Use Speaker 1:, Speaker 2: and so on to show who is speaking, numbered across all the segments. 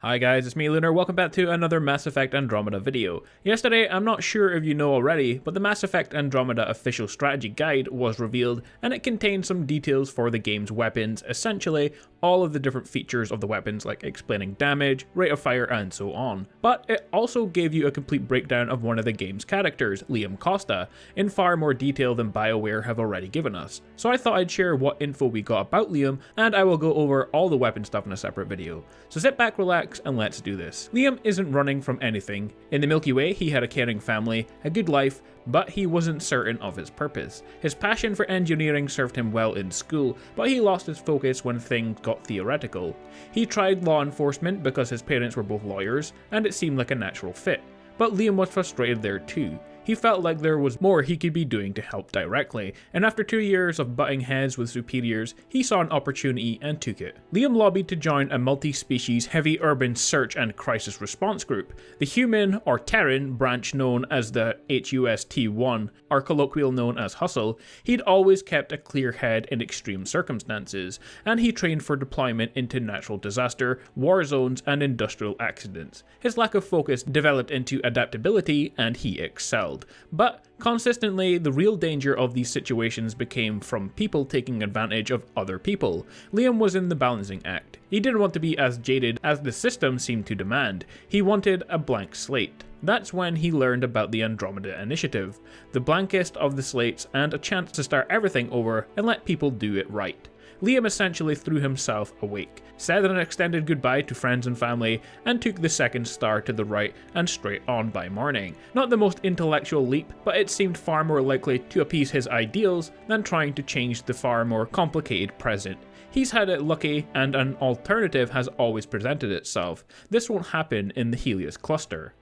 Speaker 1: Hi guys, it's me Lunar, welcome back to another Mass Effect Andromeda video. Yesterday, I'm not sure if you know already, but the Mass Effect Andromeda official strategy guide was revealed and it contained some details for the game's weapons, essentially all of the different features of the weapons like explaining damage, rate of fire and so on. But it also gave you a complete breakdown of one of the game's characters, Liam Costa, in far more detail than Bioware have already given us. So I thought I'd share what info we got about Liam and I will go over all the weapon stuff in a separate video. So sit back, relax, and let's do this. Liam isn't running from anything. In the Milky Way, he had a caring family, a good life, but he wasn't certain of his purpose. His passion for engineering served him well in school, but he lost his focus when things got theoretical. He tried law enforcement because his parents were both lawyers, and it seemed like a natural fit. But Liam was frustrated there too. He felt like there was more he could be doing to help directly, and after 2 years of butting heads with superiors, he saw an opportunity and took it. Liam lobbied to join a multi-species heavy urban search and crisis response group. The human or Terran branch known as the HUST-1, or colloquial known as Hustle, he'd always kept a clear head in extreme circumstances, and he trained for deployment into natural disaster, war zones, and industrial accidents. His lack of focus developed into adaptability, and he excelled. But consistently, the real danger of these situations became from people taking advantage of other people. Liam was in the balancing act. He didn't want to be as jaded as the system seemed to demand. He wanted a blank slate. That's when he learned about the Andromeda Initiative, the blankest of the slates and a chance to start everything over and let people do it right. Liam essentially threw himself awake, said an extended goodbye to friends and family, and took the second star to the right and straight on by morning. Not the most intellectual leap, but it seemed far more likely to appease his ideals than trying to change the far more complicated present. He's had it lucky, and an alternative has always presented itself. This won't happen in the Helios cluster.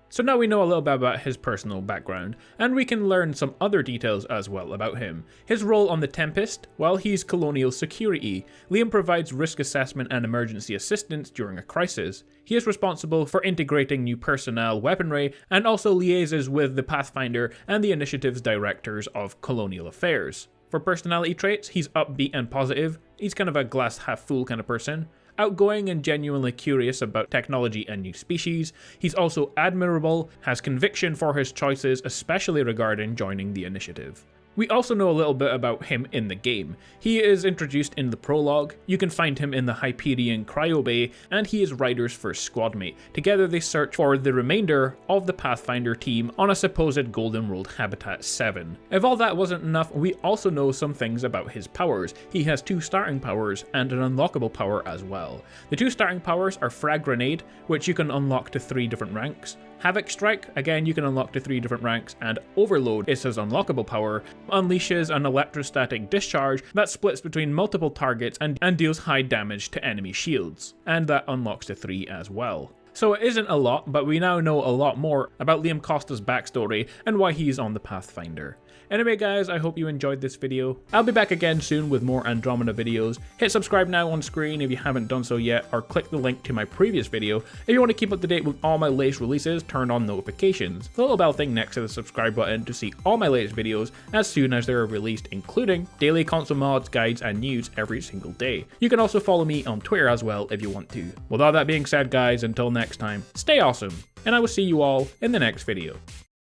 Speaker 1: So now we know a little bit about his personal background, and we can learn some other details as well about him. His role on the Tempest, well, he's colonial security. Liam provides risk assessment and emergency assistance during a crisis. He is responsible for integrating new personnel, weaponry, and also liaises with the Pathfinder and the Initiative's directors of colonial affairs. For personality traits, he's upbeat and positive. He's kind of a glass half full kind of person. Outgoing and genuinely curious about technology and new species. He's also admirable, has conviction for his choices, especially regarding joining the Initiative. We also know a little bit about him in the game. He is introduced in the prologue, you can find him in the Hyperion Cryo Bay, and he is Ryder's first squadmate. Together they search for the remainder of the Pathfinder team on a supposed Golden World Habitat 7. If all that wasn't enough, we also know some things about his powers. He has 2 starting powers and an unlockable power as well. The 2 starting powers are Frag Grenade, which you can unlock to 3 different ranks. Havoc Strike, again you can unlock to 3 different ranks, and Overload is his unlockable power, unleashes an electrostatic discharge that splits between multiple targets and deals high damage to enemy shields, and that unlocks to 3 as well. So it isn't a lot, but we now know a lot more about Liam Costa's backstory and why he's on the Pathfinder. Anyway guys, I hope you enjoyed this video. I'll be back again soon with more Andromeda videos. Hit subscribe now on screen if you haven't done so yet, or click the link to my previous video if you want to keep up to date with all my latest releases. Turn on notifications, the little bell thing next to the subscribe button to see all my latest videos as soon as they're released, including daily console mods, guides and news every single day. You can also follow me on Twitter as well if you want to. With all that being said guys, until next time, stay awesome, and I will see you all in the next video.